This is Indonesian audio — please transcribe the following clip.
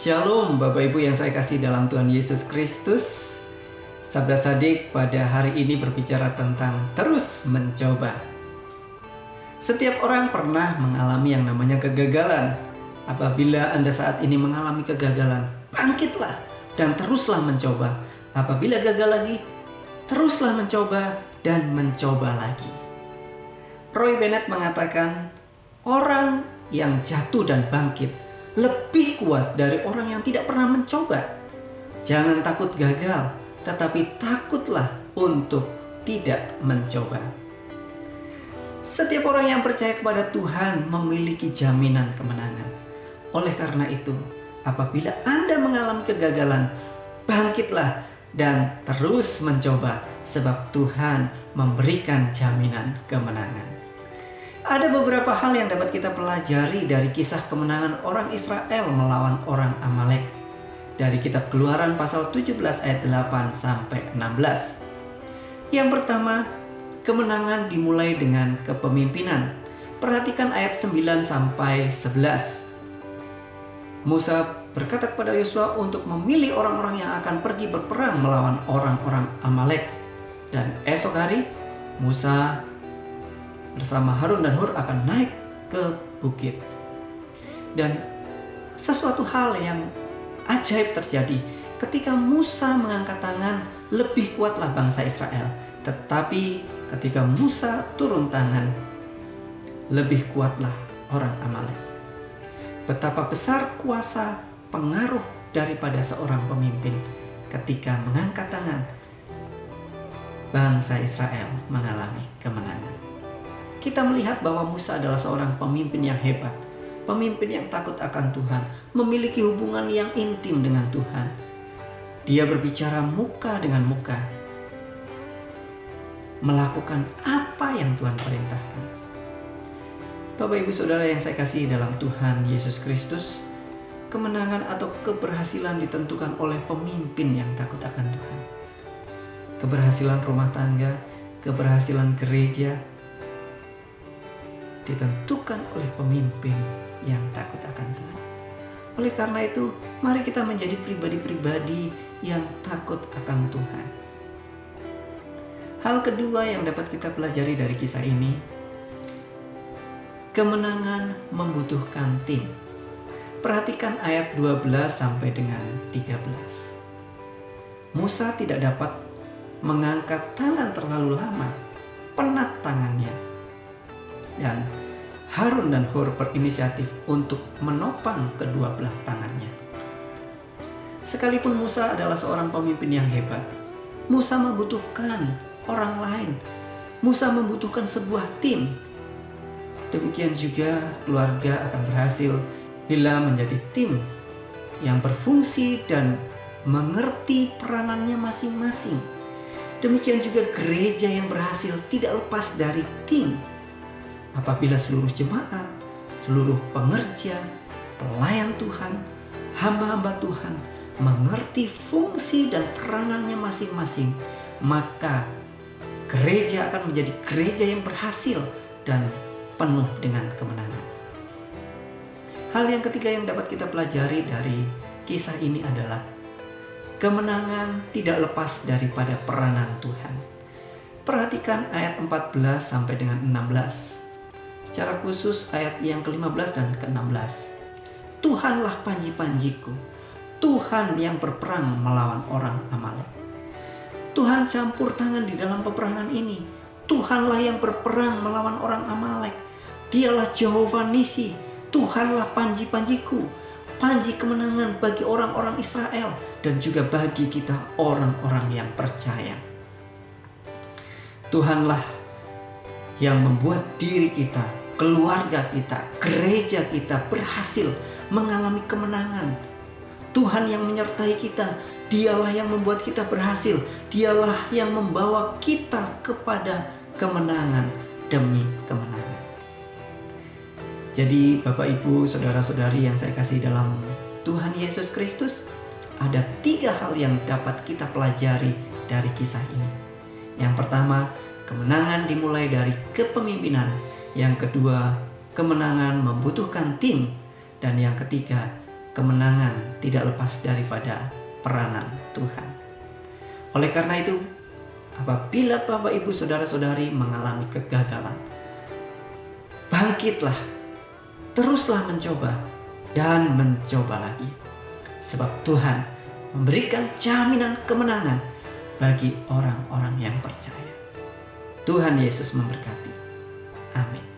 Shalom Bapak Ibu yang saya kasih dalam Tuhan Yesus Kristus. Sabda Sadik pada hari ini berbicara tentang terus mencoba. Setiap orang pernah mengalami yang namanya kegagalan. Apabila Anda saat ini mengalami kegagalan, bangkitlah dan teruslah mencoba. Apabila gagal lagi, teruslah mencoba dan mencoba lagi. Roy Bennett mengatakan, orang yang jatuh dan bangkit lebih kuat dari orang yang tidak pernah mencoba. Jangan takut gagal, tetapi takutlah untuk tidak mencoba. Setiap orang yang percaya kepada Tuhan memiliki jaminan kemenangan. Oleh karena itu, apabila Anda mengalami kegagalan, bangkitlah dan terus mencoba, sebab Tuhan memberikan jaminan kemenangan. Ada beberapa hal yang dapat kita pelajari dari kisah kemenangan orang Israel melawan orang Amalek. Dari kitab Keluaran pasal 17 ayat 8 sampai 16. Yang pertama, kemenangan dimulai dengan kepemimpinan. Perhatikan ayat 9 sampai 11. Musa berkata kepada Yosua untuk memilih orang-orang yang akan pergi berperang melawan orang-orang Amalek. Dan esok hari Musa bersama Harun dan Hur akan naik ke bukit. Dan sesuatu hal yang ajaib terjadi. Ketika Musa mengangkat tangan, lebih kuatlah bangsa Israel. Tetapi ketika Musa turun tangan, lebih kuatlah orang Amalek. Betapa besar kuasa pengaruh daripada seorang pemimpin. Ketika mengangkat tangan, bangsa Israel mengalami kemenangan. Kita melihat bahwa Musa adalah seorang pemimpin yang hebat, pemimpin yang takut akan Tuhan, memiliki hubungan yang intim dengan Tuhan. Dia berbicara muka dengan muka, melakukan apa yang Tuhan perintahkan. Bapak Ibu Saudara yang saya kasih dalam Tuhan Yesus Kristus, kemenangan atau keberhasilan ditentukan oleh pemimpin yang takut akan Tuhan. Keberhasilan rumah tangga, keberhasilan gereja, ditentukan oleh pemimpin yang takut akan Tuhan. Oleh karena itu, mari kita menjadi pribadi-pribadi yang takut akan Tuhan. Hal kedua yang dapat kita pelajari dari kisah ini, kemenangan membutuhkan tim. Perhatikan ayat 12 sampai dengan 13. Musa tidak dapat mengangkat tangan terlalu lama, penat tangannya. Dan Harun dan Hur berinisiatif untuk menopang kedua belah tangannya. Sekalipun Musa adalah seorang pemimpin yang hebat, Musa membutuhkan orang lain. Musa membutuhkan sebuah tim. Demikian juga keluarga akan berhasil bila menjadi tim yang berfungsi dan mengerti peranannya masing-masing. Demikian juga gereja yang berhasil tidak lepas dari tim. Apabila seluruh jemaat, seluruh pengerja, pelayan Tuhan, hamba-hamba Tuhan mengerti fungsi dan peranannya masing-masing, maka gereja akan menjadi gereja yang berhasil dan penuh dengan kemenangan. Hal yang ketiga yang dapat kita pelajari dari kisah ini adalah kemenangan tidak lepas daripada peranan Tuhan. Perhatikan ayat 14 sampai dengan 16. Secara khusus ayat yang ke-15 dan ke-16. Tuhanlah panji-panjiku, Tuhan yang berperang melawan orang Amalek. Tuhan campur tangan di dalam peperangan ini. Tuhanlah yang berperang melawan orang Amalek. Dialah Jehovah Nisi, Tuhanlah panji-panjiku, panji kemenangan bagi orang-orang Israel dan juga bagi kita orang-orang yang percaya. Tuhanlah yang membuat diri kita, keluarga kita, gereja kita berhasil mengalami kemenangan. Tuhan yang menyertai kita, Dialah yang membuat kita berhasil, Dialah yang membawa kita kepada kemenangan demi kemenangan. Jadi Bapak Ibu, Saudara-saudari yang saya kasih dalam Tuhan Yesus Kristus, ada 3 hal yang dapat kita pelajari dari kisah ini. Yang pertama, kemenangan dimulai dari kepemimpinan. Yang kedua, kemenangan membutuhkan tim. Dan yang ketiga, kemenangan tidak lepas daripada peranan Tuhan. Oleh karena itu, apabila Bapak Ibu Saudara-saudari mengalami kegagalan, bangkitlah, teruslah mencoba dan mencoba lagi. Sebab Tuhan memberikan jaminan kemenangan bagi orang-orang yang percaya. Tuhan Yesus memberkati. Amin.